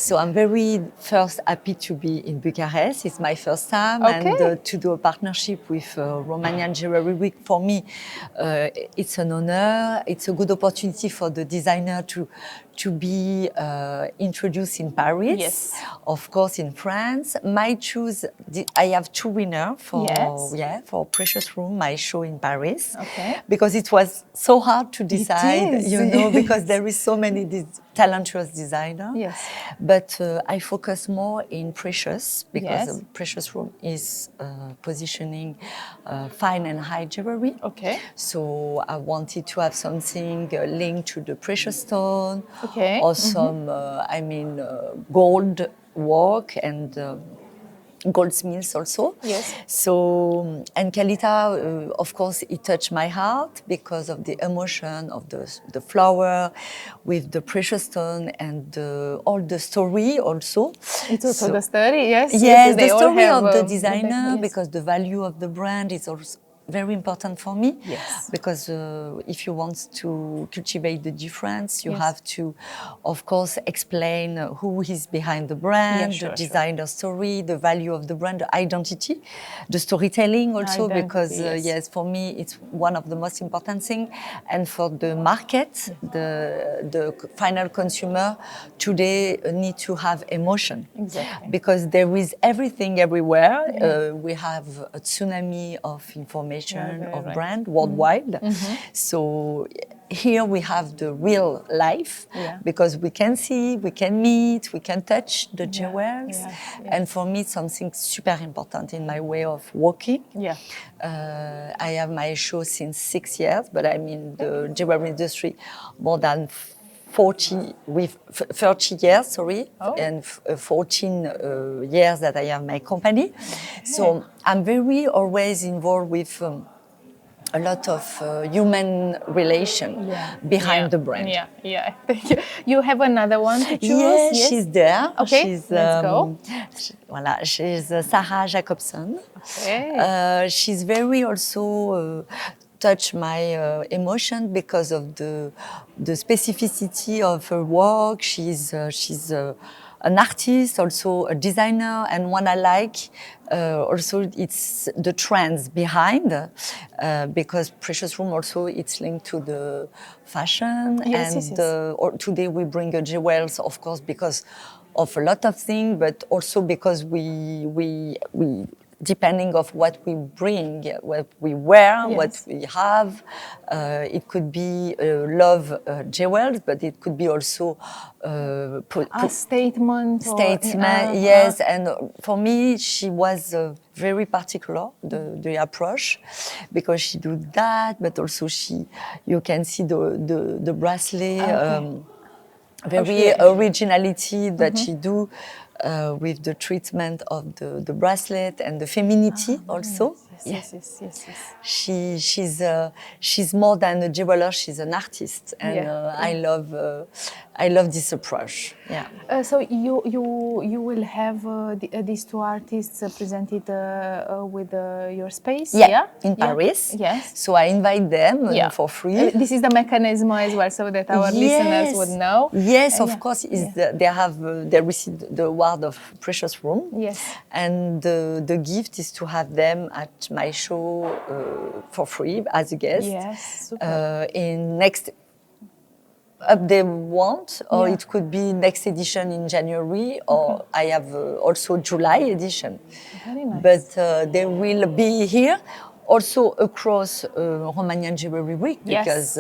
So I'm very first happy to be in Bucharest. It's my first time, Okay. and to do a partnership with Romanian Jewelry Week, for me, it's an honor. It's a good opportunity for the designer to be introduced in Paris. Yes. Of course, in France. I have two winners for Precious Room, my show in Paris. Okay. Because it was so hard to decide, is. because there is so many talented designers. Yes. But I focus more in Precious, because Yes. Precious Room is positioning fine and high jewelry. Okay. So I wanted to have something linked to the precious stone, Okay. or some, gold work and goldsmiths also. Yes. So, and Kalita, of course, it touched my heart because of the emotion of the flower with the precious stone and all the story also. It's also the story, yes. Yes, they the all story have, of the designer, yes. because the value of the brand is also very important for me. Yes. Because if you want to cultivate the difference, you Yes. have to, of course, explain who is behind the brand, Yeah, sure, the designer story, the value of the brand, the identity, the storytelling also, Identity, because yes. for me, it's one of the most important things. And for the market, the final consumer today need to have emotion. Exactly. Because there is everything everywhere. We have a tsunami of information, very of right. brand worldwide. So here we have the real life, because we can see, we can meet, we can touch the jewels. yes. And for me, it's something super important in my way of working. Yeah. I have my show since 6 years, but I'm in the jewelry industry more than 30 years, sorry, and 14 years that I have my company. So I'm very always involved with a lot of human relation behind the brand. Yeah. Thank you. You have another one to choose? Yes, she's there. Okay, She's, let's go. She's Sarah Jacobson. Okay. She's very also touch my emotion because of the specificity of her work. She's an artist, also a designer, and what I like also it's the trends behind, because Precious Room also it's linked to the fashion, today we bring jewels, of course, because of a lot of things, but also because we depending of what we bring, what we wear, what we have. It could be love jewels, but it could be also a statement. Yes. And for me, she was very particular, the approach, because she do that, but also you can see the bracelet, very originality that she do. With the treatment of the bracelet and the femininity also. Yes. She's more than a jeweler. She's an artist, and I love this approach. Yeah. So you will have these two artists presented with your space. In Paris. Yes. So I invite them for free. This is the mechanism as well, so that our listeners would know. Yes, of course. They received the award of Precious Room. Yes. And the gift is to have them at my show for free as a guest. Yes. Super. In next up they want, or it could be next edition in January, or I have also July edition. Very nice. But they will be here also across Romanian Jewelry Week, because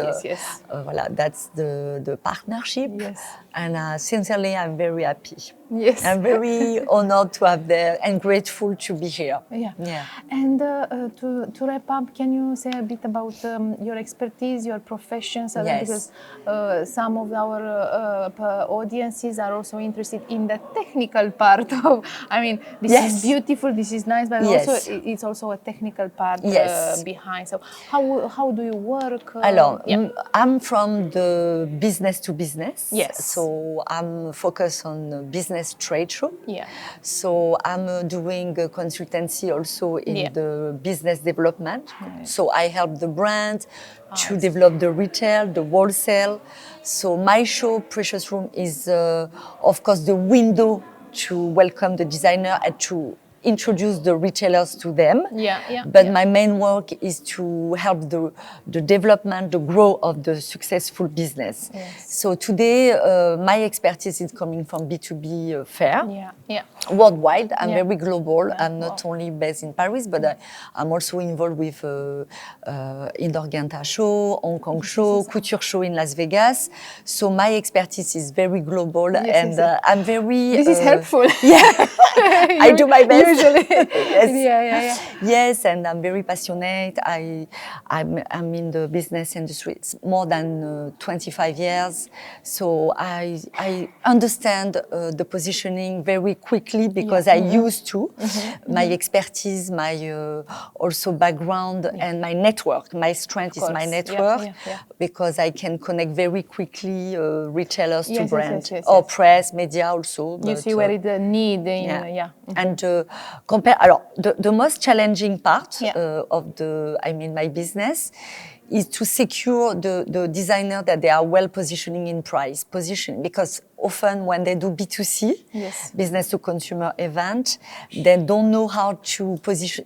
that's the partnership. Yes. And sincerely, I'm very happy. Yes. I'm very honored to have there and grateful to be here. Yeah. And to wrap up, can you say a bit about your expertise, your profession? Because some of our audiences are also interested in the technical part of, this is beautiful, this is nice, but also it's also a technical part behind. So how do you work? I'm from the business to business. Yes. So I'm focused on business business trade show. Yeah. So I'm doing a consultancy also in Yeah. the business development. Nice. So I help the brand to develop the retail, the wholesale. So my show, Precious Room, is of course the window to welcome the designer and to introduce the retailers to them. But my main work is to help the development, the growth of the successful business. Yes. So today, my expertise is coming from B2B fair. Yeah. Worldwide, I'm Yeah. very global. Yeah. I'm not only based in Paris, but I'm also involved with Indoor Ganta show, Hong Kong show, Couture show in Las Vegas. So my expertise is very global, and I'm very. This is helpful. Yeah, I do my best. Usually. Yes. Yeah. Yes, and I'm very passionate. I'm in the business industry. It's more than 25 years, so I understand the positioning very quickly because I used to. My expertise, my also background, and my network. My strength is my network because I can connect very quickly retailers to brands or press, media also. You see where is the need in, And compare. Alors, the most challenging part of my business is to secure the designer that they are well positioning in price position, because often when they do B2C, business to consumer event, they don't know how to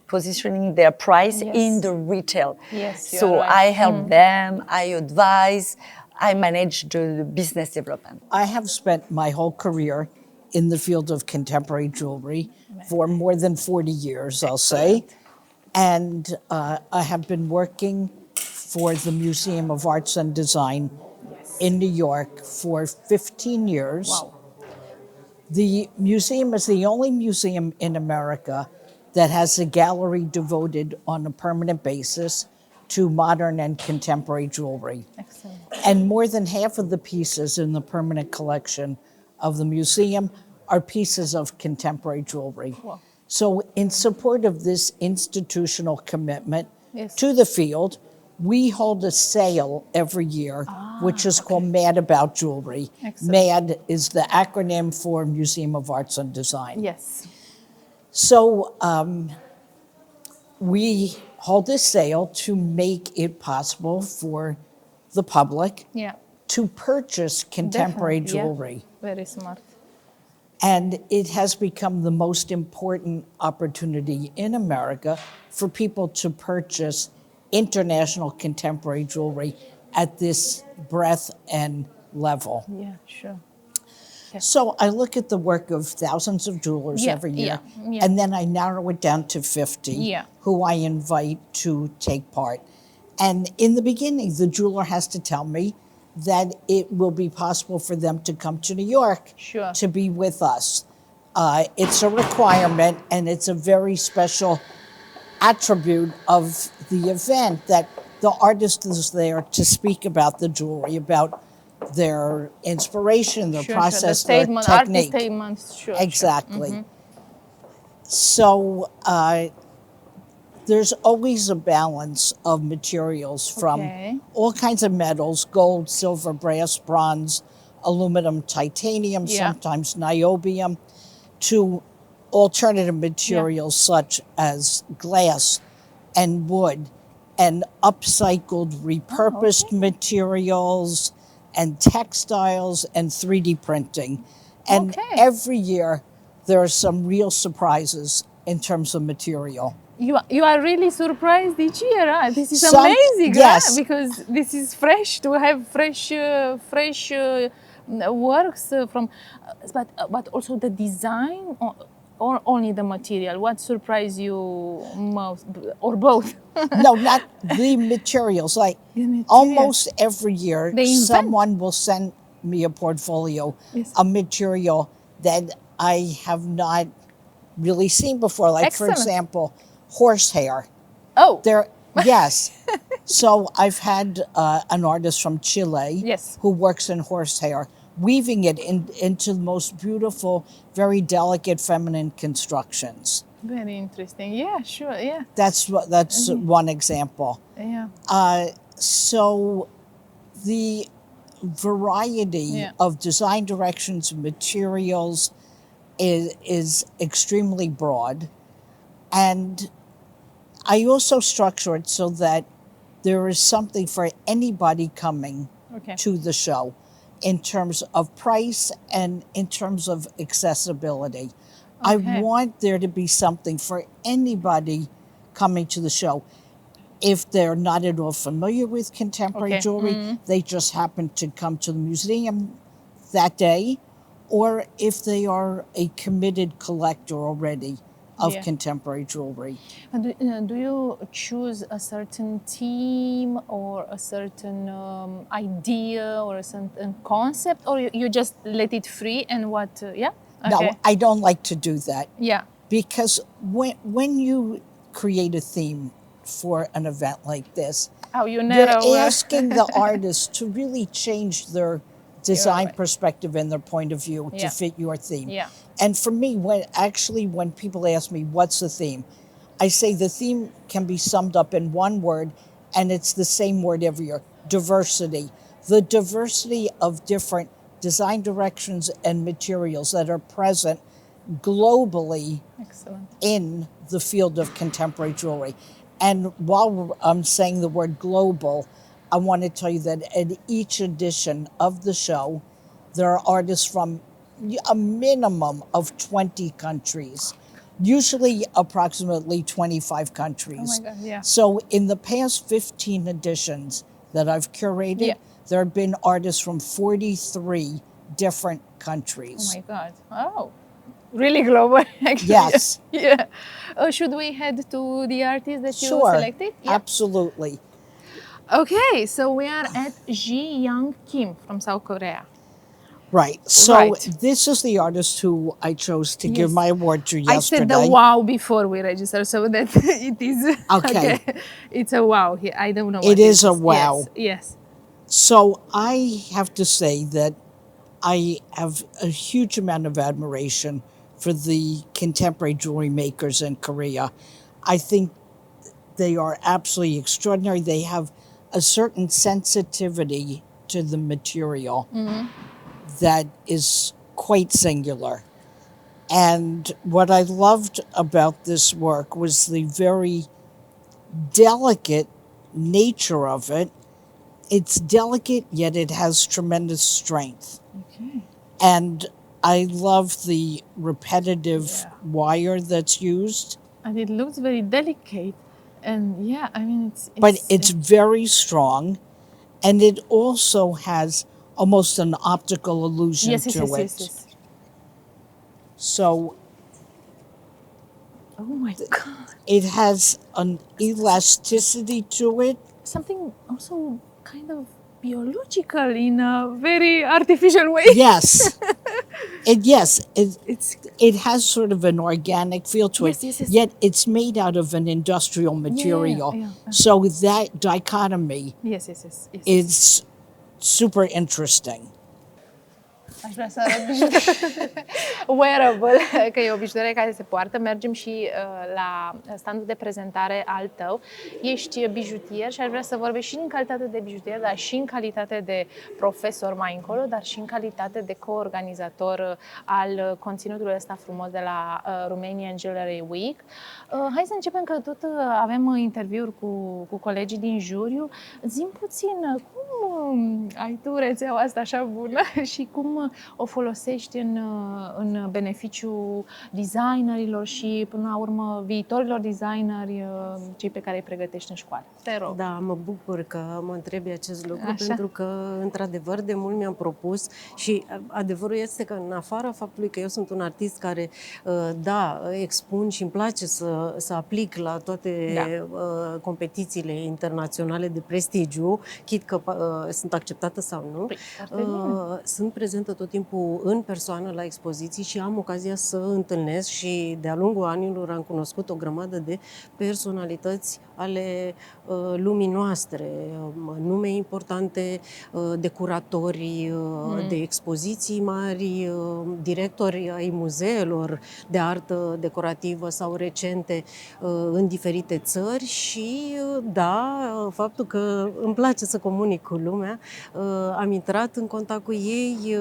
positioning their price in the retail. So I help them, I advise, I manage the business development. I have spent my whole career in the field of contemporary jewelry for more than 40 years, I'll say. And I have been working for the Museum of Arts and Design in New York for 15 years. Wow. The museum is the only museum in America that has a gallery devoted on a permanent basis to modern and contemporary jewelry. Excellent. And more than half of the pieces in the permanent collection of the museum are pieces of contemporary jewelry. Wow. So in support of this institutional commitment to the field, we hold a sale every year, which is called Mad About Jewelry. Excellent. MAD is the acronym for Museum of Arts and Design. Yes. So we hold this sale to make it possible for the public to purchase contemporary jewelry. Very smart. And it has become the most important opportunity in America for people to purchase international contemporary jewelry at this breadth and level. Yeah, sure. So I look at the work of thousands of jewelers every year, and then I narrow it down to 50 who I invite to take part. And in the beginning, the jeweler has to tell me that it will be possible for them to come to New York to be with us. It's a requirement, and it's a very special attribute of the event that the artist is there to speak about the jewelry, about their inspiration, their process, their technique. Exactly. So there's always a balance of materials from all kinds of metals: gold, silver, brass, bronze, aluminum, titanium, sometimes niobium, to alternative materials such as glass and wood, and upcycled, repurposed materials, and textiles, and 3D printing. And every year there are some real surprises in terms of material. You are really surprised each year, huh? This is amazing, yes. Huh? Because this is fresh, to have fresh works from, but also the design, or only the material? What surprised you most, or both? No, not the materials. Like almost every year, someone will send me a portfolio, a material that I have not really seen before. Like, for example, horsehair. Oh. Yes. So I've had an artist from Chile who works in horsehair, weaving it into the most beautiful, very delicate feminine constructions. Very interesting. Yeah, sure. Yeah. That's one example. Yeah. So the variety of design directions, materials, is extremely broad. And I also structure it so that there is something for anybody coming to the show in terms of price and in terms of accessibility. I want there to be something for anybody coming to the show. If they're not at all familiar with contemporary jewelry, they just happen to come to the museum that day, or if they are a committed collector already of contemporary jewelry. And do you choose a certain theme or a certain idea or a certain concept, or you just let it free and what? No, I don't like to do that. Yeah. Because when you create a theme for an event like this, you're asking the artist to really change their design perspective and their point of view to fit your theme. Yeah. And for me, when people ask me what's the theme, I say the theme can be summed up in one word, and it's the same word every year: diversity. The diversity of different design directions and materials that are present globally in the field of contemporary jewelry. And while I'm saying the word global, I want to tell you that at each edition of the show, there are artists from a minimum of 20 countries, usually approximately 25 countries. Oh my God, yeah. So in the past 15 editions that I've curated, there have been artists from 43 different countries. Oh my God. Oh, really global, actually. Yes. Yeah. Should we head to the artist that you selected? Yeah. Absolutely. Okay, so we are at Ji Young Kim from South Korea. Right. So this is the artist who I chose to give my award to yesterday. I said the wow before we registered, so that it is okay. It's a wow. I don't know. It is a wow. Yes. So I have to say that I have a huge amount of admiration for the contemporary jewelry makers in Korea. I think they are absolutely extraordinary. They have a certain sensitivity to the material that is quite singular. And what I loved about this work was the very delicate nature of it. It's delicate, yet it has tremendous strength. Okay. And I love the repetitive wire that's used. And it looks very delicate. And I mean, it's very strong. And it also has almost an optical illusion to it. Yes. So, oh my God. It has an elasticity to it. Something also kind of biological in a very artificial way. Yes. It has sort of an organic feel to it. Yes. Yet it's made out of an industrial material. So that dichotomy is super interesting. Aș vrea să arăt bijuterie wearable, că e o bijuterie care se poartă. Mergem și la standul de prezentare al tău. Ești bijutier și aș vrea să vorbești și în calitate de bijutier, dar și în calitate de profesor mai încolo, dar și în calitate de co-organizator al conținutului ăsta frumos de la Romanian Jewelry Week. Hai să începem, că tot avem interviuri cu colegii din juriu. Zi-mi puțin, cum ai tu rețeaua asta așa bună și cum o folosești în beneficiul designerilor și, până la urmă, viitorilor designeri, cei pe care îi pregătești în școală? Te rog. Da, mă bucur că mă întrebi acest lucru, pentru că, într-adevăr, de mult mi-am propus și adevărul este că, în afara faptului că eu sunt un artist care, expun și îmi place să aplic la toate competițiile internaționale de prestigiu, chit că sunt acceptată sau nu, sunt prezentă tot timpul în persoană la expoziții și am ocazia să întâlnesc și de-a lungul anilor am cunoscut o grămadă de personalități ale lumii noastre, nume importante de curatori, de expoziții mari, directori ai muzeelor de artă decorativă sau recente în diferite țări și, faptul că îmi place să comunic cu lumea am intrat în contact cu ei,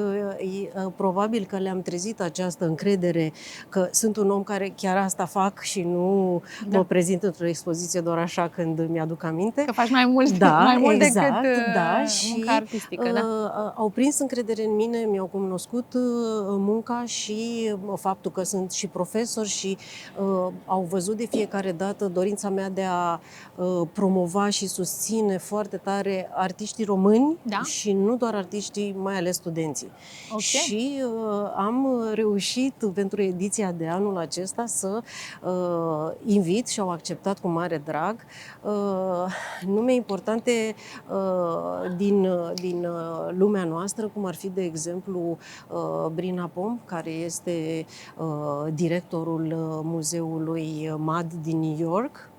probabil că le-am trezit această încredere că sunt un om care chiar asta fac și nu mă prezint într-o expoziție doar așa când mi-aduc aminte. Că faci mai mult, mai mult decât munca artistică. Au prins încredere în mine, mi-au cunoscut munca și faptul că sunt și profesor și au văzut de fiecare dată dorința mea de a promova și susține foarte tare artiștii români și nu doar artiștii, mai ales studenții. Okay. Și am reușit pentru ediția de anul acesta să invit și au acceptat cu mare drag nume importante din lumea noastră, cum ar fi, de exemplu, Brina Pom, care este directorul muzeului MAD din New York,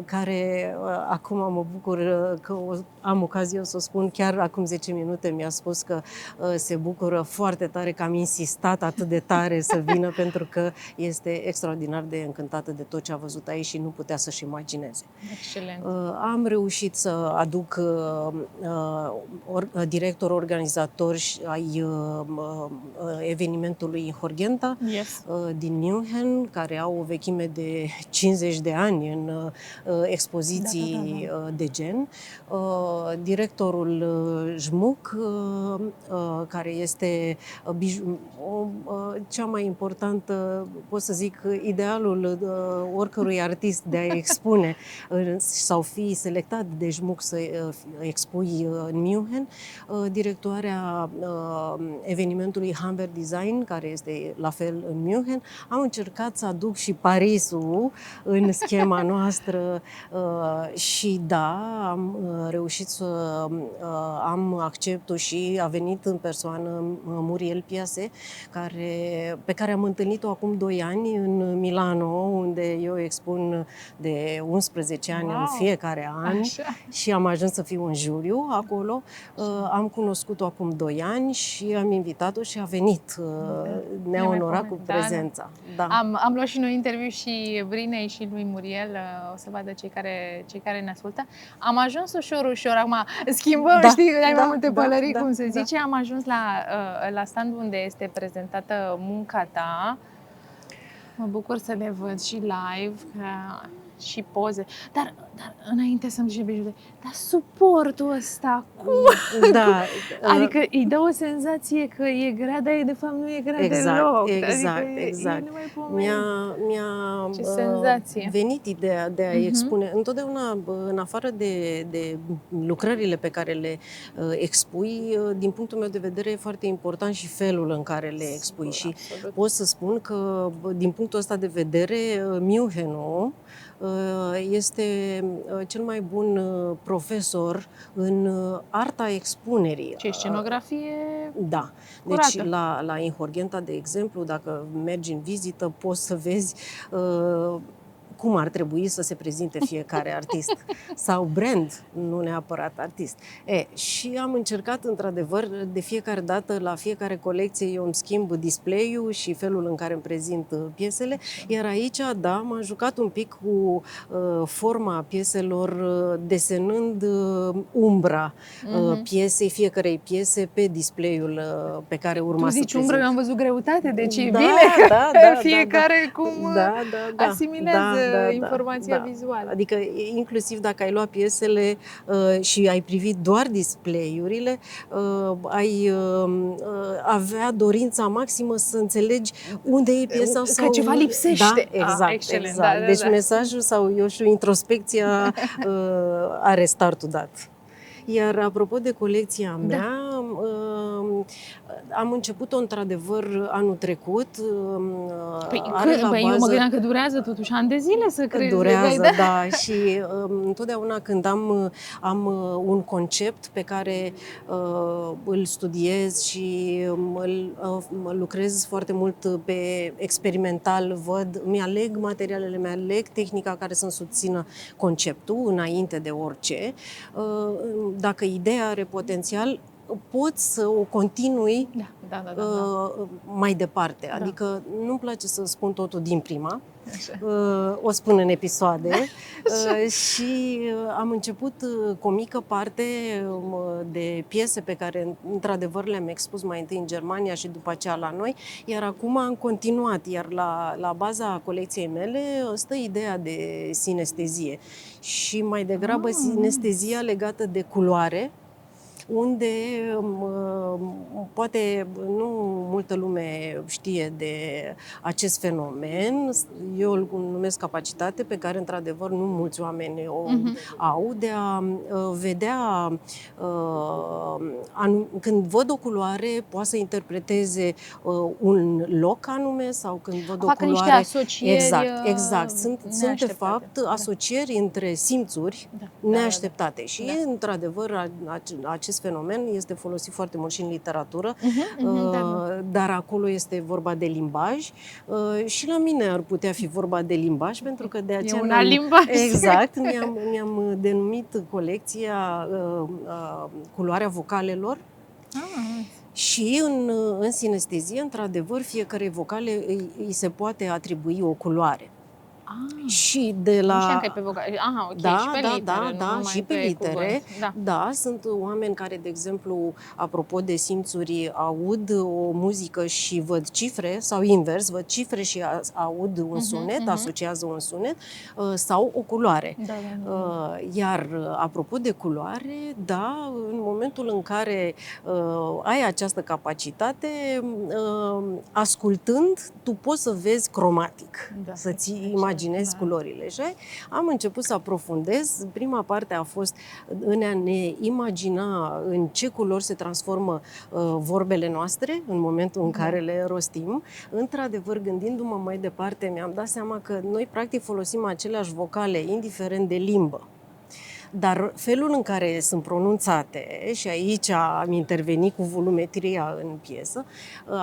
care acum mă bucur că am ocazia să o spun, chiar acum 10 minute mi-a spus că se bucură foarte tare că am insistat atât de tare să vină pentru că este extraordinar de încântată de tot ce a văzut aici și nu putea să-și imagineze. Excelent. Am reușit să aduc director organizatori ai evenimentului Inhorgenta din München, care au o vechime de 50 de ani în expoziții de gen. Directorul Jmuc, care este cea mai importantă, pot să zic, idealul oricărui artist de a expune sau fi selectat de Jmuc să expui în München. Directoarea evenimentului Hamburg Design, care este la fel în München. Am încercat să aduc și Parisul în schema noastră și am reușit să am acceptul și a venit în persoană Muriel Piase, pe care am întâlnit-o acum 2 ani în Milano, unde eu expun de 11 ani în fiecare an. Și am ajuns să fiu în juriu acolo. Am cunoscut-o acum 2 ani și am invitat-o și a venit. Ne-a onorat cu prezența. Am luat și noi interviu și Brinei și lui Muriel, o să vadă cei care ne ascultă. Am ajuns ușor, acum schimbăm, știi, ai mai multe pălării, cum se zice. Am ajuns la stand unde este prezentată munca ta. Mă bucur să le văd și live și poze. Dar înainte să-mi zici Bijou, dar suportul ăsta, cum? Adică îi dă o senzație că e grea, dar de fapt nu e grea deloc. Exact. Ce senzație. Venit ideea de a expune. Întotdeauna, în afară de lucrările pe care le expui, din punctul meu de vedere e foarte important și felul în care le expui. Și pot să spun că, din punctul ăsta de vedere, Münchenul este cel mai bun profesor în arta expunerii. Ce scenografie? Da. Curată. Deci la Inhorgenta, de exemplu, dacă mergi în vizită, poți să vezi cum ar trebui să se prezinte fiecare artist sau brand, nu neapărat artist. Și am încercat, într-adevăr, de fiecare dată, la fiecare colecție, eu îmi schimb display-ul și felul în care îmi prezint piesele, iar aici, m-am jucat un pic cu forma pieselor, desenând umbra piesei, fiecarei piese pe display-ul pe care urma să prezint. Tu zici umbră, eu am văzut greutate, deci e bine că fiecare cum asimilează informația vizuală. Adică inclusiv dacă ai luat piesele și ai privit doar display-urile, ai avea dorința maximă să înțelegi unde e piesa sau... Că ceva lipsește. Excelent. Deci mesajul sau, eu știu, introspecția are startul dat. Iar apropo de colecția mea, am început-o într-adevăr anul trecut. Eu mă gândeam că durează totuși ani de zile să crezi. Durează, și întotdeauna când am un concept pe care îl studiez și lucrez foarte mult pe experimental, mi-aleg materialele, mi-aleg tehnica care să-mi susțină conceptul înainte de orice. Dacă ideea are potențial, poți să o continui mai departe. Adică nu-mi place să spun totul din prima. o spun în episoade. Și am început cu o mică parte de piese pe care, într-adevăr, le-am expus mai întâi în Germania și după aceea la noi, iar acum am continuat, iar la baza colecției mele stă ideea de sinestezie și mai degrabă sinestezia legată de culoare, unde poate nu multă lume știe de acest fenomen. Eu îl numesc capacitate pe care, într-adevăr, nu mulți oameni o au, de a vedea, când văd o culoare, poate să interpreteze un loc anume, sau când văd o culoare... Exact. Sunt de fapt asocieri între simțuri neașteptate. Și, într-adevăr, acest fenomen este folosit foarte mult și în literatură, dar acolo este vorba de limbaj și la mine ar putea fi vorba de limbaj, pentru că de aceea mi-am denumit colecția Culoarea vocalelor. Și în sinestezie, într-adevăr, fiecare vocale îi se poate atribui o culoare. Și de la... Nu știam că e pe vocale. Aha, ok, și pe litere. Și pe litere. Da, sunt oameni care, de exemplu, apropo de simțuri, aud o muzică și văd cifre, sau invers, văd cifre și aud un sunet, asociază un sunet, sau o culoare. Iar, apropo de culoare, în momentul în care ai această capacitate, ascultând, tu poți să vezi cromatic, să-ți imaginezi culorile. Și am început să aprofundez. Prima parte a fost în a ne imagina în ce culori se transformă vorbele noastre în momentul în care le rostim. Într-adevăr, gândindu-mă mai departe, mi-am dat seama că noi practic folosim aceleași vocale, indiferent de limbă. Dar felul în care sunt pronunțate, și aici am intervenit cu volumetria în piesă,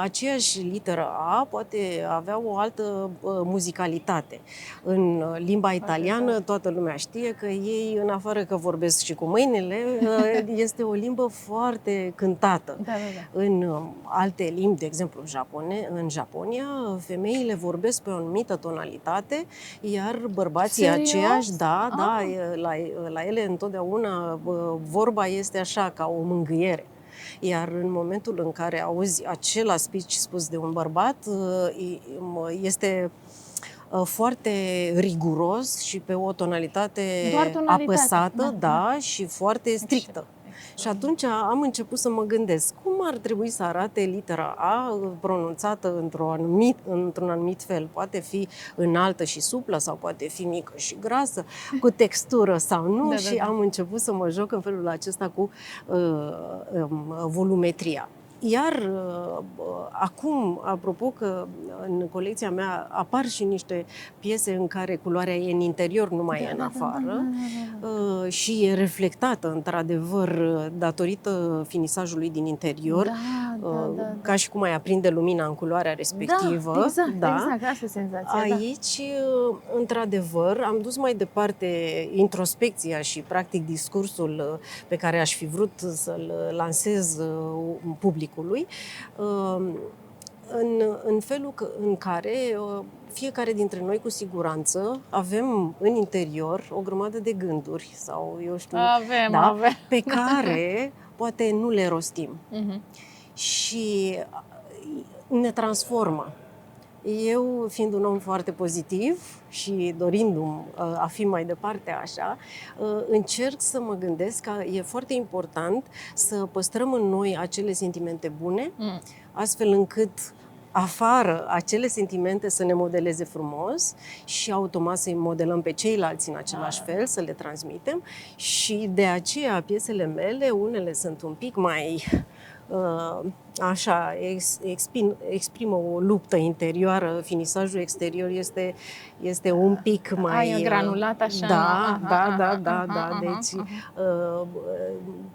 aceeași literă A poate avea o altă muzicalitate. În limba italiană, toată lumea știe că ei, în afară că vorbesc și cu mâinile, este o limbă foarte cântată. În alte limbi, de exemplu în Japonia, femeile vorbesc pe o anumită tonalitate, iar bărbații aceiași, la ele întotdeauna vorba este așa, ca o mângâiere. Iar în momentul în care auzi același speech spus de un bărbat, este foarte riguros și pe o tonalitate apăsată, și foarte strictă. Și atunci am început să mă gândesc cum ar trebui să arate litera A pronunțată într-un anumit fel. Poate fi înaltă și suplă, sau poate fi mică și grasă, cu textură sau nu. Și am început să mă joc în felul acesta cu volumetria. Iar acum, apropo că în colecția mea apar și niște piese în care culoarea e în interior, nu mai e în afară, și e reflectată, într-adevăr, datorită finisajului din interior, ca și cum ai aprinde lumina în culoarea respectivă. Exact, asta e senzația. Aici, într-adevăr, am dus mai departe introspecția și, practic, discursul pe care aș fi vrut să-l lansez publicului, în felul în care fiecare dintre noi, cu siguranță, avem în interior o grămadă de gânduri sau, eu știu, pe care poate nu le rostim. Și ne transformă. Eu, fiind un om foarte pozitiv și dorindu-mi a fi mai departe așa, încerc să mă gândesc că e foarte important să păstrăm în noi acele sentimente bune, astfel încât afară acele sentimente să ne modeleze frumos și automat să-i modelăm pe ceilalți în același fel, să le transmitem. Și de aceea piesele mele, unele sunt un pic mai... așa, exprimă o luptă interioară, finisajul exterior este un pic mai... granulat așa. Deci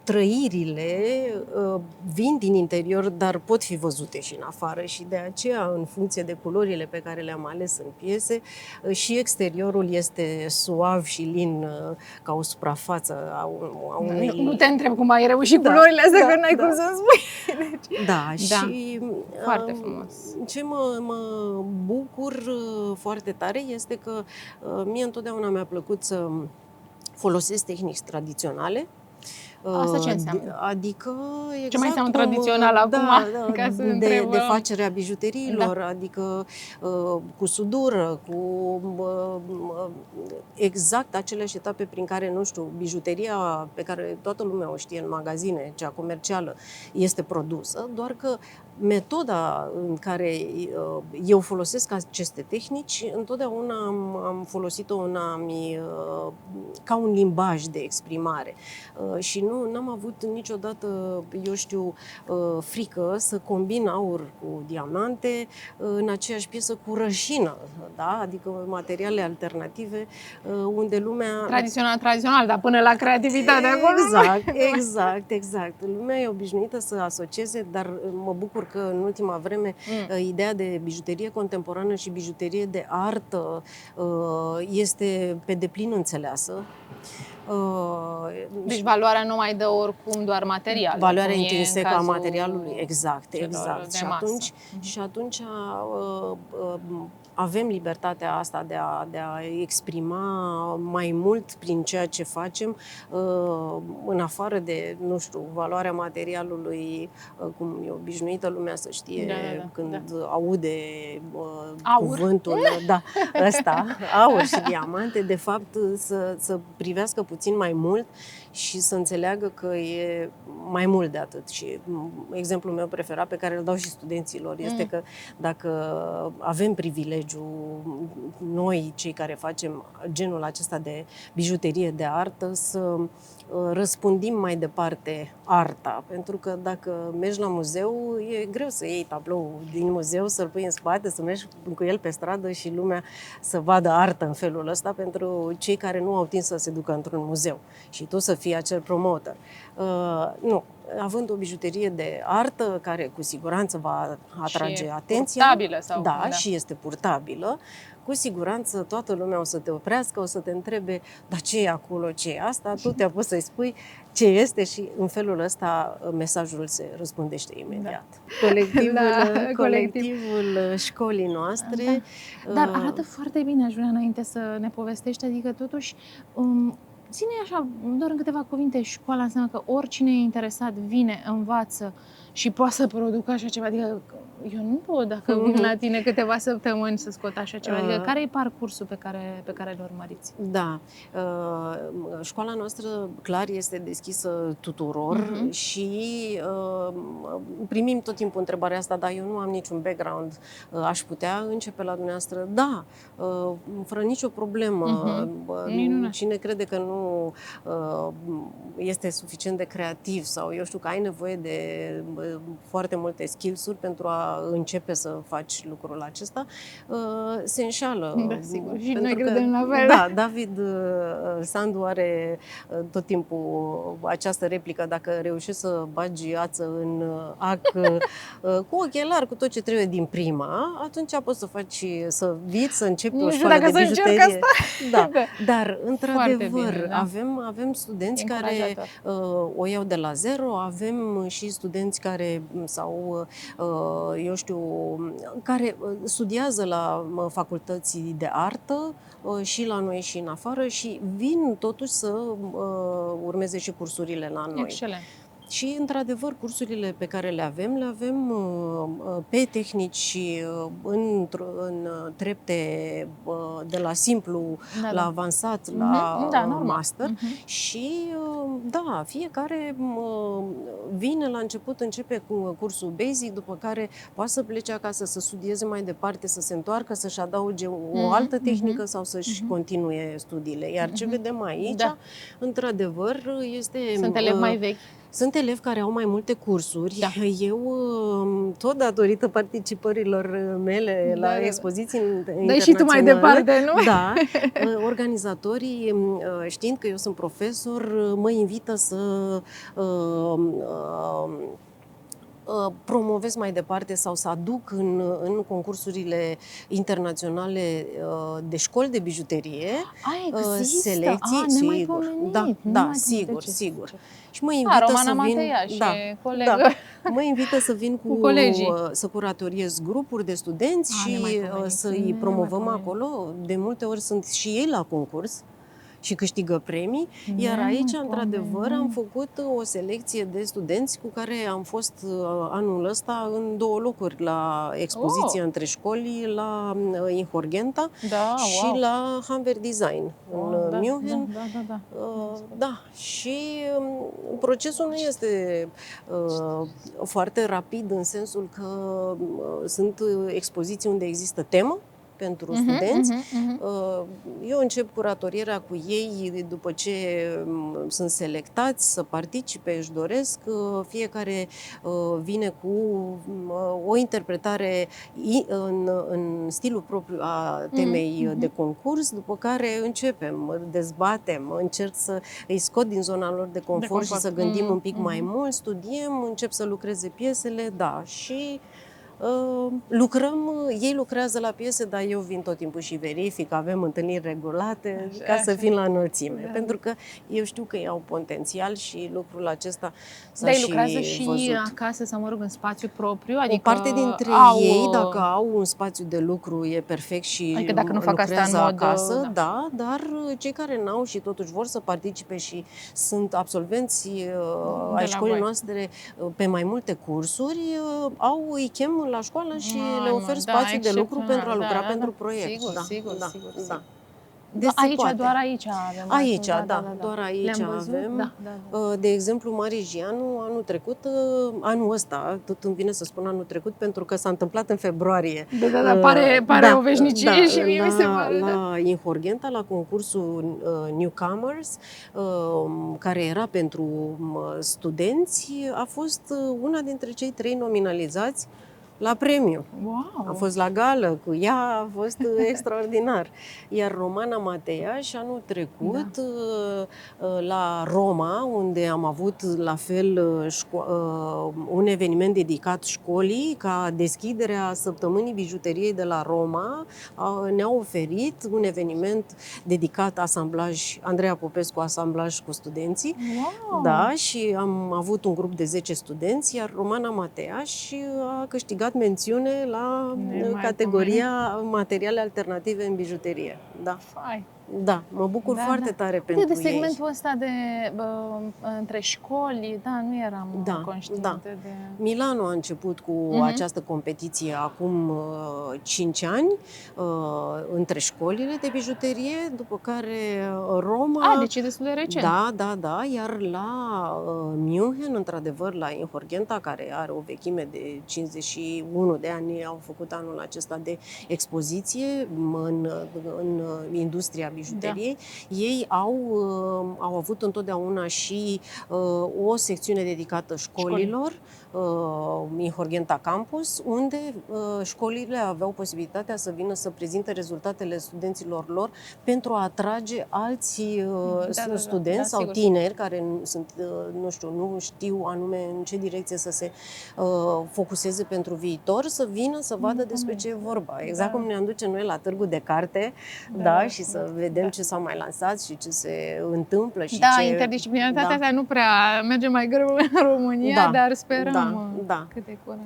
trăirile vin din interior, dar pot fi văzute și în afară, și de aceea, în funcție de culorile pe care le-am ales în piese, și exteriorul este suav și lin, ca o suprafață a unei... Nu te întreb cum ai reușit culorile astea, că n-ai cum să-mi spui. Deci, Da, și foarte frumos. ce mă bucur foarte tare este că mie întotdeauna mi-a plăcut să folosesc tehnici tradiționale. Asta ce înseamnă? Adică exact ce mai înseamnă tradițional acum? Ca să de facerea bijuteriilor, adică cu sudură, cu exact aceleași etape prin care, nu știu, bijuteria pe care toată lumea o știe în magazine, cea comercială, este produsă, doar că metoda în care eu folosesc aceste tehnici, întotdeauna am folosit-o ca un limbaj de exprimare. Și n-am avut niciodată, eu știu, frică să combin aur cu diamante în aceeași piesă cu rășină, da? Adică materiale alternative unde lumea... Tradițional, dar până la creativitate acolo. Exact. Lumea e obișnuită să asocieze, dar mă bucur că în ultima vreme ideea de bijuterie contemporană și bijuterie de artă este pe deplin înțeleasă. Deci valoarea nu mai dă oricum doar material. Valoarea intrinsecă a materialului, exact. Și atunci avem libertatea asta de a exprima mai mult prin ceea ce facem, în afară de, nu știu, valoarea materialului, cum e obișnuită lumea să știe când aude cuvântul ăsta, aur și diamante, de fapt să privească puțin mai mult și să înțeleagă că e mai mult de atât. Și exemplul meu preferat, pe care îl dau și studenților, este că dacă avem privilegiu, noi, cei care facem genul acesta de bijuterie de artă, să răspândim mai departe arta. Pentru că dacă mergi la muzeu, e greu să iei tablou din muzeu, să-l pui în spate, să mergi cu el pe stradă și lumea să vadă artă în felul ăsta, pentru cei care nu au timp să se ducă într-un muzeu și tu să fii acel promoter. Nu. Având o bijuterie de artă care cu siguranță va atrage atenția. Purtabilă sau și este purtabilă. Cu siguranță toată lumea o să te oprească, o să te întrebe, dar ce e acolo, ce e asta? Tu te-a pus să-i spui ce este și în felul ăsta mesajul se răspândește imediat. Colectivul școlii noastre. Dar arată foarte bine, aș vrea înainte să ne povestești, adică totuși ține așa, doar în câteva cuvinte, școala înseamnă că oricine e interesat vine, învață și poate să producă așa ceva. Adică eu nu pot, dacă vin la tine câteva săptămâni să scot așa ceva. Adică care e parcursul pe care îl urmăriți? Da. Școala noastră clar este deschisă tuturor și primim tot timpul întrebarea asta, dar eu nu am niciun background, aș putea începe la dumneavoastră? Da, fără nicio problemă. Cine crede că nu este suficient de creativ sau eu știu că ai nevoie de foarte multe skills-uri pentru a începe să faci lucrul acesta, se înșală. Da, sigur. Și noi credem la fel. Da, David Sandu are tot timpul această replică, dacă reușești să bagi ață în ac cu ochelari, cu tot ce trebuie din prima, atunci poți să faci, să vii, să începi o școală de bijuterie. Da, dar într-adevăr avem studenți care o iau de la zero, avem și studenți care eu știu, care studiază la facultăți de artă și la noi și în afară și vin totuși să urmeze și cursurile la noi. Excelent. Și, într-adevăr, cursurile pe care le avem pe tehnici și în trepte de la simplu la avansat, la master. Și, fiecare vine la început, începe cu cursul basic, după care poate să plece acasă, să studieze mai departe, să se întoarcă, să-și adauge o altă tehnică sau să-și continue studiile. Iar ce vedem aici, într-adăvăr, este... Sunt elevi mai vechi. Sunt elevi care au mai multe cursuri. Da. Eu, tot datorită participărilor mele la expoziții internaționale... și tu mai departe, nu? Da. Organizatorii, știind că eu sunt profesor, mă invită să promovez mai departe sau să aduc în concursurile internaționale de școli de bijuterie există? selecții. Sigur. Da, sigur. Și mă invită Romana să vin, Mateia și colegă. mă invită să vin cu colegii. Să curatoriez grupuri de studenți și să-i promovăm acolo. De multe ori sunt și ei la concurs și câștigă premii, iar aici, într-adevăr, am făcut o selecție de studenți cu care am fost anul ăsta în 2 locuri la expoziția între școli la Inhorgenta și la Hamver Design în München. Da. Și procesul nu este foarte rapid în sensul că sunt expoziții unde există temă pentru studenți. Eu încep curatorierea cu ei după ce sunt selectați să participe, își doresc. Fiecare vine cu o interpretare în stilul propriu a temei de concurs, după care începem, dezbatem, încerc să îi scot din zona lor de confort și să gândim un pic mai mult, studiem, încep să lucreze piesele, și lucrăm, ei lucrează la piese, dar eu vin tot timpul și verific, avem întâlniri regulate ca să fim la înălțime. Pentru că eu știu că ei au potențial și lucrul acesta s-a și lucrează și văzut. acasă sau, în spațiu propriu? Adică o parte dintre ei, dacă au un spațiu de lucru, e perfect și adică dacă nu fac lucrează asta în mod, acasă, dar cei care n-au și totuși vor să participe și sunt absolvenți ai școlii noastre pe mai multe cursuri, îi chem la școală și le ofer spațiu de lucru pentru a lucra pentru proiect. Sigur. Deci doar aici avem. Doar aici avem. De exemplu, Mari Gianu, anul ăsta, tot îmi vine să spun anul trecut, pentru că s-a întâmplat în februarie. Pare o veșnicie și mie mi se pare. La Inhorgenta, la concursul Newcomers, care era pentru studenți, a fost una dintre cei 3 nominalizați la premiu. Wow. Am fost la gală cu ea, a fost extraordinar. Iar Romana Mateia, anul trecut, la Roma, unde am avut la fel un eveniment dedicat școlii, ca deschiderea săptămânii bijuteriei de la Roma, ne-a oferit un eveniment dedicat asamblaj, Andreea Popescu, asamblaj cu studenții. Wow. Da, și am avut un grup de 10 studenți, iar Romana Mateia a câștigat mențiune la categoria materiale alternative în bijuterie. Da. Da, mă bucur foarte tare pentru ei. De segmentul ăsta de între școli, nu eram conștientă de... Milano a început cu această competiție acum 5 ani între școlile de bijuterie, după care Roma... deci e destul de recent. Da, iar la München, într-adevăr, la Inhorgenta, care are o vechime de 51 de ani, au făcut anul acesta de expoziție în industria bijuteriei. Ei au avut întotdeauna și o secțiune dedicată școlilor, Inhorgenta Campus, unde școlile aveau posibilitatea să vină să prezinte rezultatele studenților lor pentru a atrage alți studenți sau tineri care nu știu anume în ce direcție să se focuseze pentru viitor, să vină să vadă despre ce e vorba. Exact cum ne aducem noi la târgul de carte, și să vedem ce s-a mai lansat și ce se întâmplă și ce... interdisciplinaritatea asta nu prea merge mai greu în România, dar sperăm cât de curând.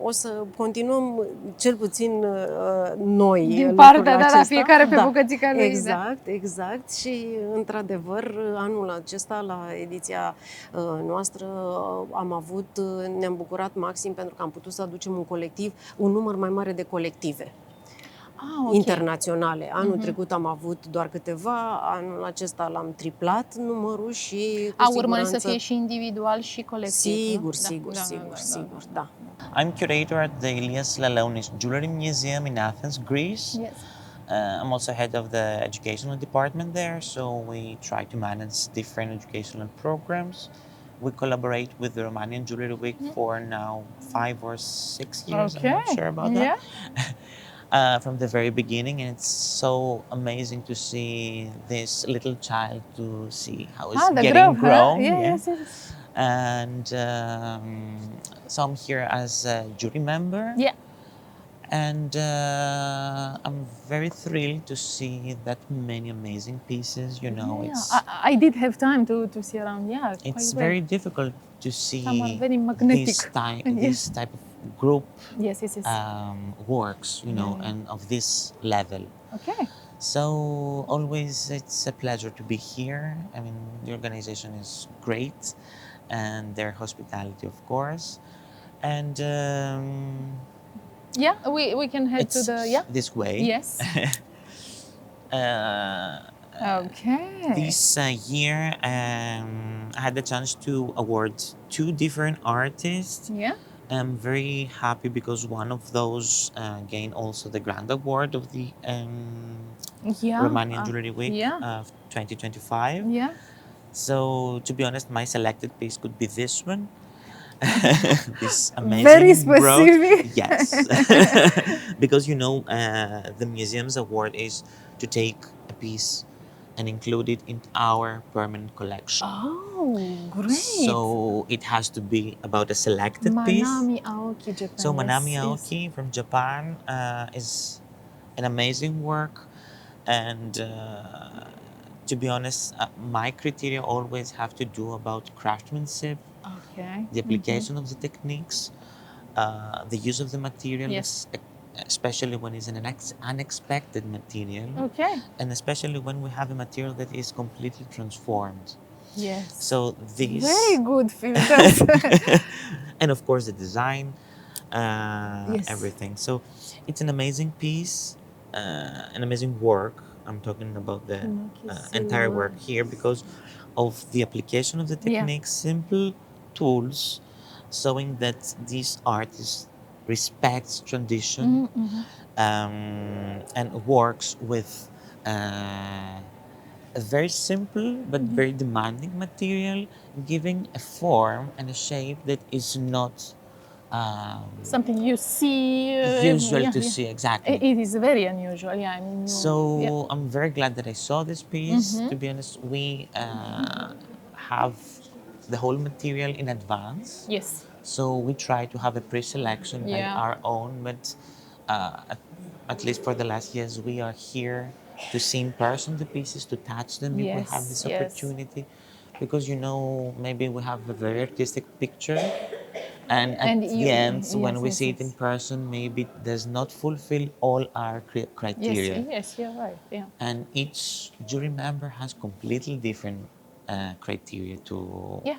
O să continuăm cel puțin noi din partea, fiecare pe bucățica lui. Exact. Și într-adevăr, anul acesta, la ediția noastră, ne-am bucurat maxim pentru că am putut să aducem un număr mai mare de colective. Internaționale. Anul trecut am avut doar câteva, anul acesta l-am triplat numărul și cu urmărit să fie și individual și colectiv. Sigur, da. I'm curator at the Elias Leleonis Jewelry Museum in Athens, Greece. Yes. I'm also head of the educational department there, so we try to manage different educational programs. We collaborate with the Romanian Jewelry Week for now 5 or 6 years. I'm not sure about that. from the very beginning, and it's so amazing to see this little child to see how it's the getting growth, huh? grown. Yeah, Yeah. yes, yes. And so I'm here as a jury member. Yeah. And I'm very thrilled to see that many amazing pieces. You know, Yeah, I did have time to see around. Yeah, it's quite very well. difficult to Some are see very magnetic. this type of group Yes, yes, yes. works, you know, and of this level. Okay. So always it's a pleasure to be here. I mean, the organization is great, and their hospitality, of course. And Yeah, we can head to it's the this way. Yes. Okay. This year, I had the chance to award 2 different artists. Yeah. I'm very happy because one of those gained also the Grand Award of the Yeah. Romanian Jewelry Week Yeah. of 2025. Yeah. So, to be honest, my selected piece could be this one. This amazing Very brooch. specific. Yes. Because, you know, the museum's award is to take a piece and include it in our permanent collection. Oh, great. So it has to be about a selected piece. Manami Aoki, Japan. So Manami yes, Aoki from Japan is an amazing work, and to be honest, my criteria always have to do about craftsmanship, Okay. the application of the techniques, the use of the materials, Yes. especially when it's an unexpected material, Okay. and especially when we have a material that is completely transformed. Yes. So this, Very good filters. and of course the design, Yes. everything. So it's an amazing piece, an amazing work. I'm talking about the entire work here because of the application of the Yeah. techniques, simple tools, showing that this artist respects tradition and works with a very simple but very demanding material, giving a form and a shape that is not Something you see. usual yeah, to yeah. see. Exactly. It is very unusual. Yeah, I mean. So I'm very glad that I saw this piece. To be honest, we have the whole material in advance. Yes. So we try to have a pre-selection by Yeah. our own, but at least for the last years, we are here to see in person the pieces, to touch them if we have this Yes, yes. opportunity. Because, you know, maybe we have a very artistic picture, and at And the you- end, when yes, we yes, see it in yes. person, maybe it does not fulfill all our criteria. Yes, yes, you're right. Yeah. And each jury member has completely different criteria Yeah.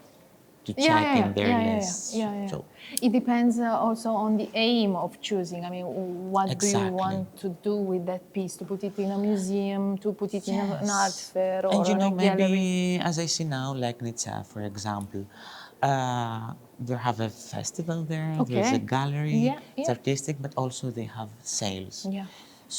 to check in their list. Yeah. So, It depends also on the aim of choosing. I mean, what do you Exactly. want to do with that piece? To put it in a museum, to put it in an art fair, or and you in know, a gallery? maybe as I see now, like Nizza, for example, they have a festival there, there's a Okay. gallery, Yeah, it's yeah. artistic, but also they have sales. Yeah.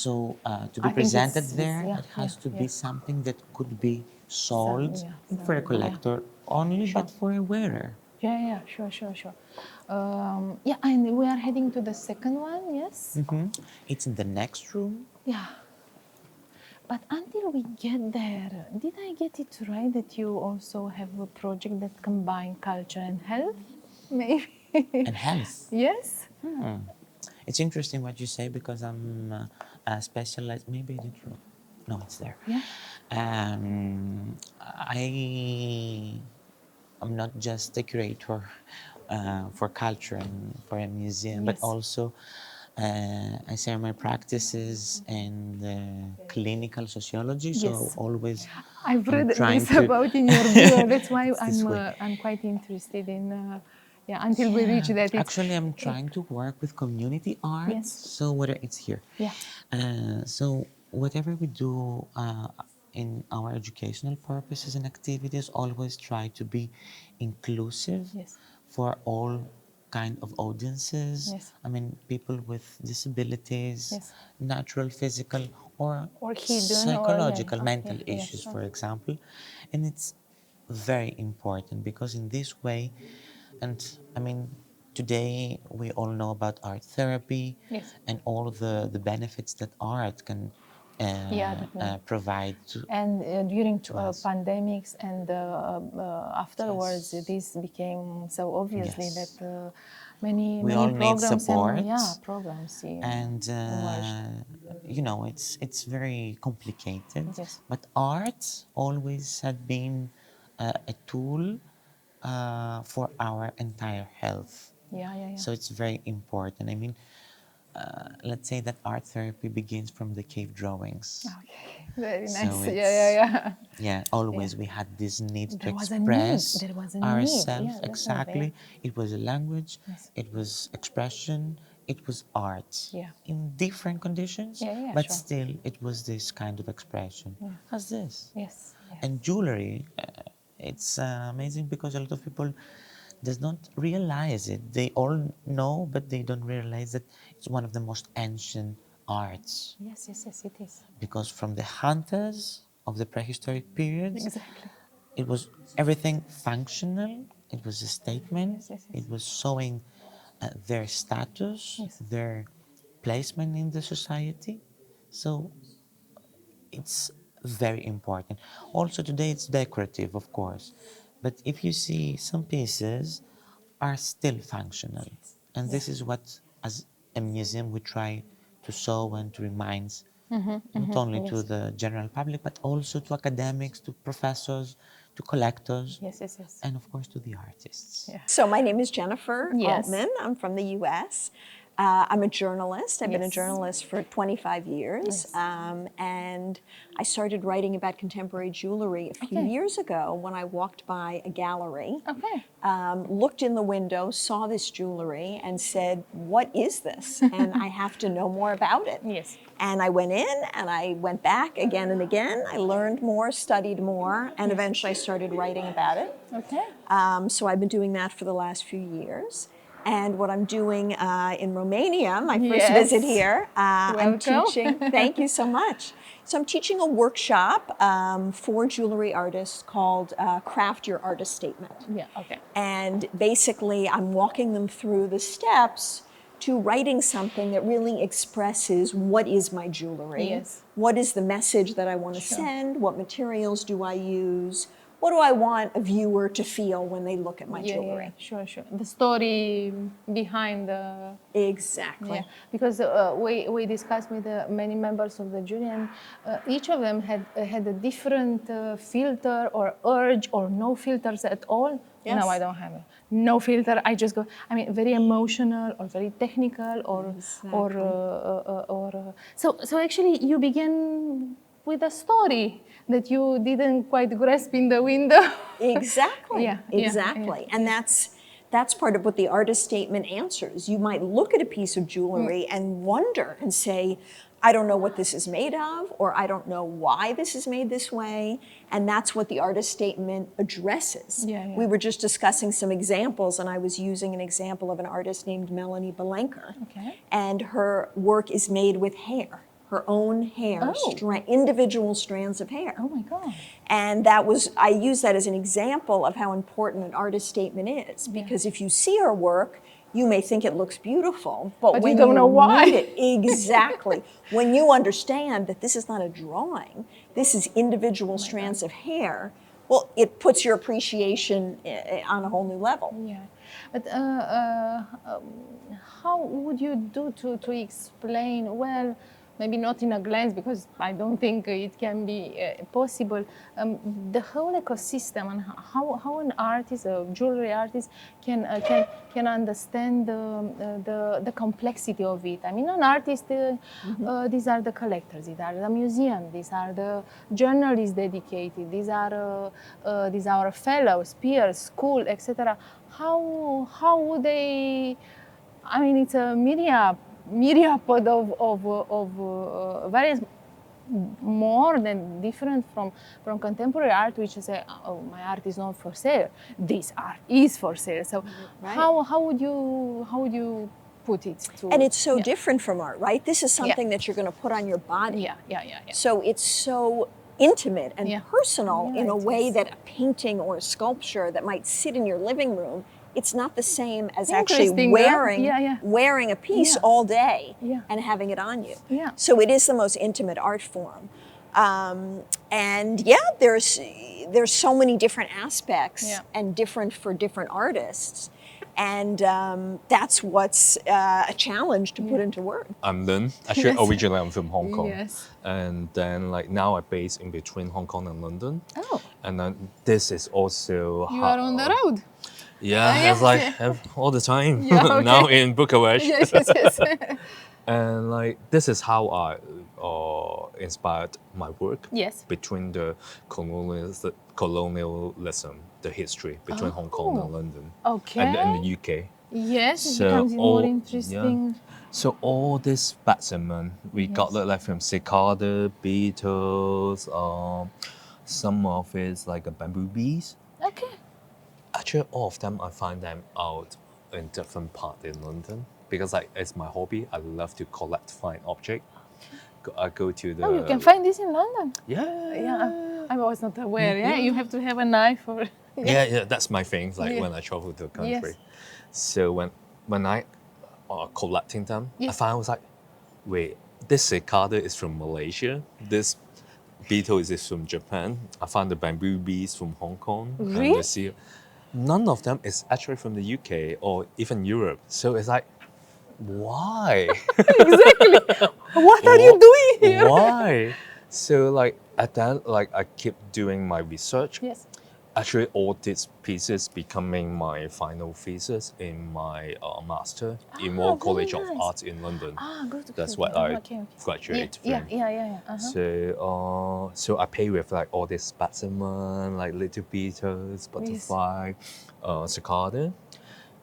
So to I be think presented it's- there, yeah, it has yeah, to be yeah. something that could be sold, yeah, not for a yeah. collector only, Sure. but for a wearer. Yeah, sure. Yeah, and we are heading to the second one, yes? It's in the next room. Yeah. But until we get there, did I get it right that you also have a project that combine culture and health? Maybe. And health. Yes? It's interesting what you say because I'm specialized. Maybe I didn't. No, it's there. Yeah. I'm not just a curator for culture and for a museum, but Yes. also I share my practices in clinical sociology. So Yes. always I've I'm read trying this to- about in your bio. That's why This way. I'm quite interested in. Until we reach that. Actually, I'm trying to work with community arts. Yes. So whether it's here. Yeah. So whatever we do in our educational purposes and activities, always try to be inclusive Yes. for all kind of audiences. Yes. I mean, people with disabilities, Yes. natural, physical, or hidden, psychological, or mental yeah, issues, sure. for example. And it's very important because in this way, and I mean, today we all know about art therapy Yes. and all the benefits that art can Definitely. provide to, And during us. pandemics and afterwards, Yes. this became so obviously Yes. that many We all need programs support. and programs And emerged. you know, it's very complicated. Yes. But art always had been a tool for our entire health. Yeah. So it's very important. I mean, let's say that art therapy begins from the cave drawings. Okay, very So nice. it's- Yeah. Yeah, always we had this need to There was a need. express There was a need. ourselves. Yeah, definitely, Exactly. It was a language, Yes. it was expression, it was art. Yeah. In different conditions, Yeah, but sure. still it was this kind of expression. How's this? Yes. And jewelry, it's amazing because a lot of people does not realize it. They all know, but they don't realize that it's one of the most ancient arts. Yes, it is. Because from the hunters of the prehistoric periods, Exactly. it was everything functional. It was a statement. Yes. It was showing their status, Yes. their placement in the society. So it's very important. Also today it's decorative, of course, but if you see some pieces are still functional, and this is what, as a museum, we try to show and to remind not only to the general public, but also to academics, to professors, to collectors, Yes. and of course to the artists. Yeah. So my name is Jennifer Yes. Altman. I'm from the U.S. I'm a journalist. I've been a Yes. journalist for 25 years. And I started writing about contemporary jewelry a few Okay. years ago when I walked by a gallery, Okay. looked in the window, saw this jewelry, and said, "What is this?" And I have to know more about it. Yes. And I went in and I went back again and again. I learned more, studied more, and eventually I started writing about it. Okay. So I've been doing that for the last few years. And what I'm doing in Romania, my first Yes. visit here, I'm Welcome. teaching. Thank you so much. So I'm teaching a workshop for jewelry artists called Craft Your Artist Statement. Yeah. Okay. And basically, I'm walking them through the steps to writing something that really expresses what is my jewelry, Yes. what is the message that I want to send, what materials do I use, what do I want a viewer to feel when they look at my jewelry. Sure. The story behind the. Exactly. Yeah, because we discussed with many members of the jury, and each of them had a different filter or urge, or no filters at all. Yes. No, I don't have it. No filter. I just go. I mean, very emotional or very technical, or so actually you begin with a story that you didn't quite grasp in the window. Exactly. Yeah, Exactly. And that's part of what the artist statement answers. You might look at a piece of jewelry and wonder and say, I don't know what this is made of, or I don't know why this is made this way. And that's what the artist statement addresses. Yeah. We were just discussing some examples, and I was using an example of an artist named Melanie Belenker. Okay. And her work is made with hair, her own hair, Oh. individual strands of hair. Oh my God. And I use that as an example of how important an artist statement is, because if you see her work, you may think it looks beautiful, but But when you don't know why. read it, exactly, when you understand that this is not a drawing, this is individual strands of hair, well, it puts your appreciation on a whole new level. Yeah, but how would you do to explain, well, maybe not in a glance, because I don't think it can be possible, the whole ecosystem, and how an artist, a jewelry artist, can understand the complexity of it. I mean, an artist, these are the collectors, these are the museum, these are the journalists dedicated, these are our fellows, peers, school, etc. How would they? I mean, it's a myriad of various, more than different from contemporary art, which is oh, my art is not for sale. This art is for sale. So Right. how would you put it to? And it's so different from art, right? This is something that you're going to put on your body. Yeah. So it's so intimate and Yeah. personal Yeah, in a it way is. that a painting or a sculpture that might sit in your living room it's not the same as actually Interesting, huh? wearing Yeah. wearing a piece Yeah. all day Yeah. and having it on you. Yeah. So it is the most intimate art form. And yeah, there's so many different aspects Yeah. and different for different artists. And that's what's a challenge to put into words. I'm Lin. Actually, Yes. originally I'm from Hong Kong. Yes. And then like now I'm based in between Hong Kong and London. Oh, And then this is also you are on the road. Yeah, yes, it's like yeah. all the time. Yeah, okay. Now in Bucharest. Yes, yes, yes. And like this is how I inspired my work. Yes. Between the colonialism, the history between Hong Kong and London. Okay. And the UK. Yes, it So becomes all- more yeah. interesting. So all this specimen we got like from cicada, beetles, some of it's like a bamboo bees. Okay. Actually, all of them I find them out in different parts in London because like it's my hobby. I love to collect fine object. I go to the. Oh, you can find this in London. Yeah. Yeah, I was not aware. Yeah, you have to have a knife or. Yeah, that's my thing. Like Yeah. when I travel to the country. Yes. So when I collecting them, I Yes. found I was like, wait, this cicada is from Malaysia. This beetle is from Japan. I found the bamboo bees from Hong Kong. And Really? the seal. None of them is actually from the UK or even Europe. So it's like, why? What are you doing here? Why? So like at that, like I keep doing my research. Yes. Actually, all these pieces becoming my final thesis in my master in Royal very College of nice. Art in London. Ah, good. That's okay, what okay, I okay, okay. graduated Yeah, from. yeah. Uh-huh. So I play with like all these specimen, like little beetles, butterfly, cicada.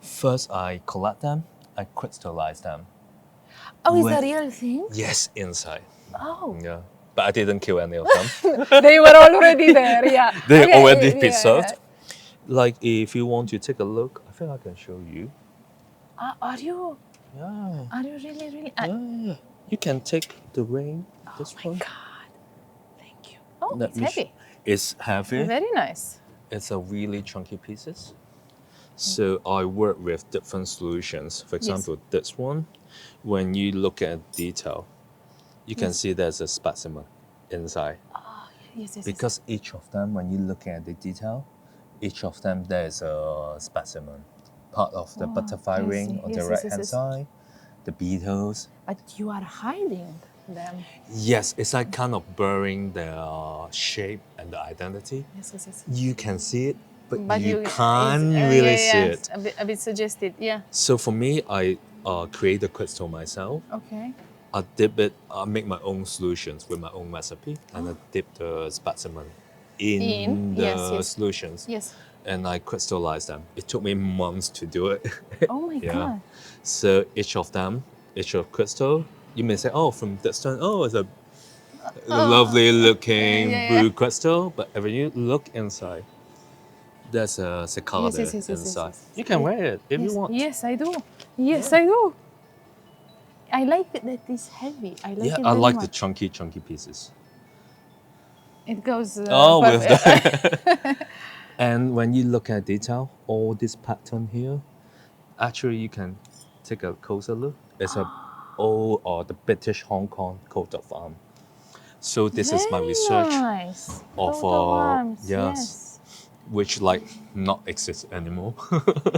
First, I collect them, I crystallize them. Oh, is When- that a real thing? Yes, inside. Oh, Yeah, but I didn't kill any of them. they were already there. Yeah. They Okay, already yeah, preserved. yeah. Like if you want to take a look, I think I can show you. Are you? Yeah. Are you really? Yeah. You can take the ring. This one. God, thank you. Oh, Let it's me heavy. It's heavy. Very nice. It's a really chunky pieces. So I work with different solutions. For example, this one, when you look at detail, you can see there's a specimen inside. Yes, yes. Because each of them, when you look at the detail, each of them there's a specimen. Part of the butterfly I ring see. on Yes, the yes, right yes, hand yes. side, the beetles. But you are hiding them. Yes, it's like kind of blurring their shape and the identity. Yes, yes, yes. You can see it, but, But you it's- can't really yeah, see yeah, it. A bit suggested. Yeah. So for me, I create the crystal myself. Okay. I dip it, I make my own solutions with my own recipe, and I dip the specimen in the Yes, yes. solutions. Yes. And I crystallize them. It took me months to do it. Oh my Yeah. God. So each of crystal, you may say, oh, from distance, oh, it's a lovely looking yeah, yeah. blue crystal. But when you look inside, there's a cicada yes, yes, inside. yes. You can wear it if Yes. you want. Yes, I do. Yes, I do. I like it that it's heavy. I like Yeah, it I very like the much. chunky pieces. It goes. With perfect. that. And when you look at detail, all this pattern here, actually you can take a closer look. It's a old or the British Hong Kong coat of arms. So this is my Very research nice. of, Coat of arms, yes. which like not exist anymore.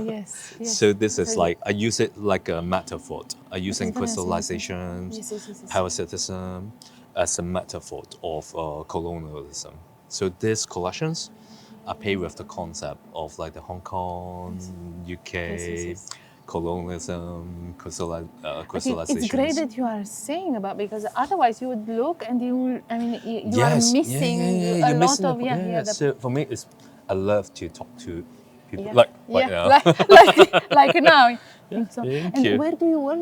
Yes. Yes. So this is Very- like I use it like a metaphor. I use in gonna say something. crystallizations, Yes, yes, yes, yes. parasitism as a metaphor of colonialism. So these collections are played with the concept of like the Hong Kong, UK, yes. colonialism, But crystallizations. it's great that you are saying about because otherwise you would look and you will. I mean, you Yes, are missing yeah, a you're lot missing of the- the So for me, it's I love to talk to people Yeah. like yeah, now. like now. So, thank and you. where do you work?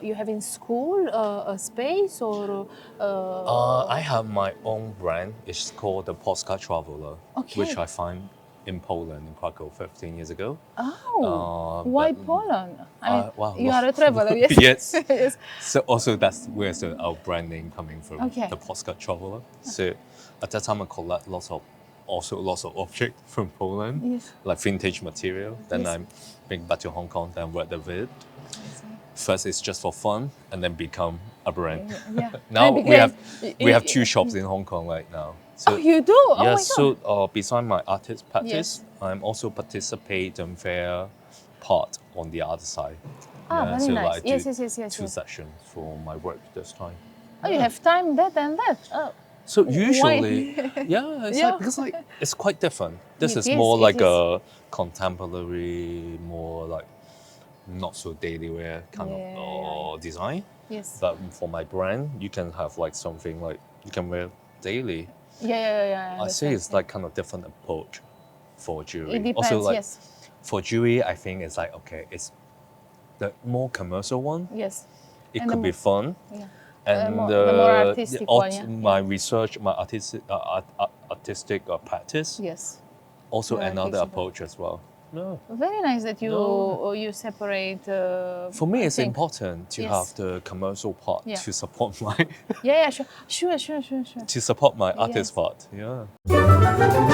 You have in school a space or? I have my own brand. It's called the Postcard Traveler, which Okay. I find in Poland, in Krakow, 15 years ago. Oh, why but- Poland? I mean, well, you are a traveler, yes. Yes. yes. So also that's where's our brand name coming from, Okay. the Postcard Traveler. So at that time I collect lots of also lots of objects from Poland, Yes. like vintage material. Then Yes. I bring back to Hong Kong, then work with it. First, it's just for fun, and then become a brand. Yeah. Now And we have 2 shops in Hong Kong right now. So, Oh, you do? Oh my yes. God. So beside my artist practice, Yes. I'm also participate in their part on the other side. Very so nice. I do Yes. 2 sessions for my work this time. Oh, you have time that and that. Oh. So usually, yeah, it's Yeah. like, because like it's quite different. This It is is, more it like is. a contemporary, more like not so daily wear kind of design. Yes. But for my brand, you can have like something like you can wear daily. Yeah. I say it's like kind of different approach for jewelry. It depends. Also, like Yes. for jewelry, I think it's like okay, it's the more commercial one. Yes. It And could be fun. Yeah. And the more artistic one, yeah. my research, my artistic practice, Yes. also Very another flexible. approach as well. No. Very nice that you No. you separate. For me, I it's think. important to Yes. have the commercial part Yeah. to support my Yeah. Sure. to support my artist Yes. part. Yeah.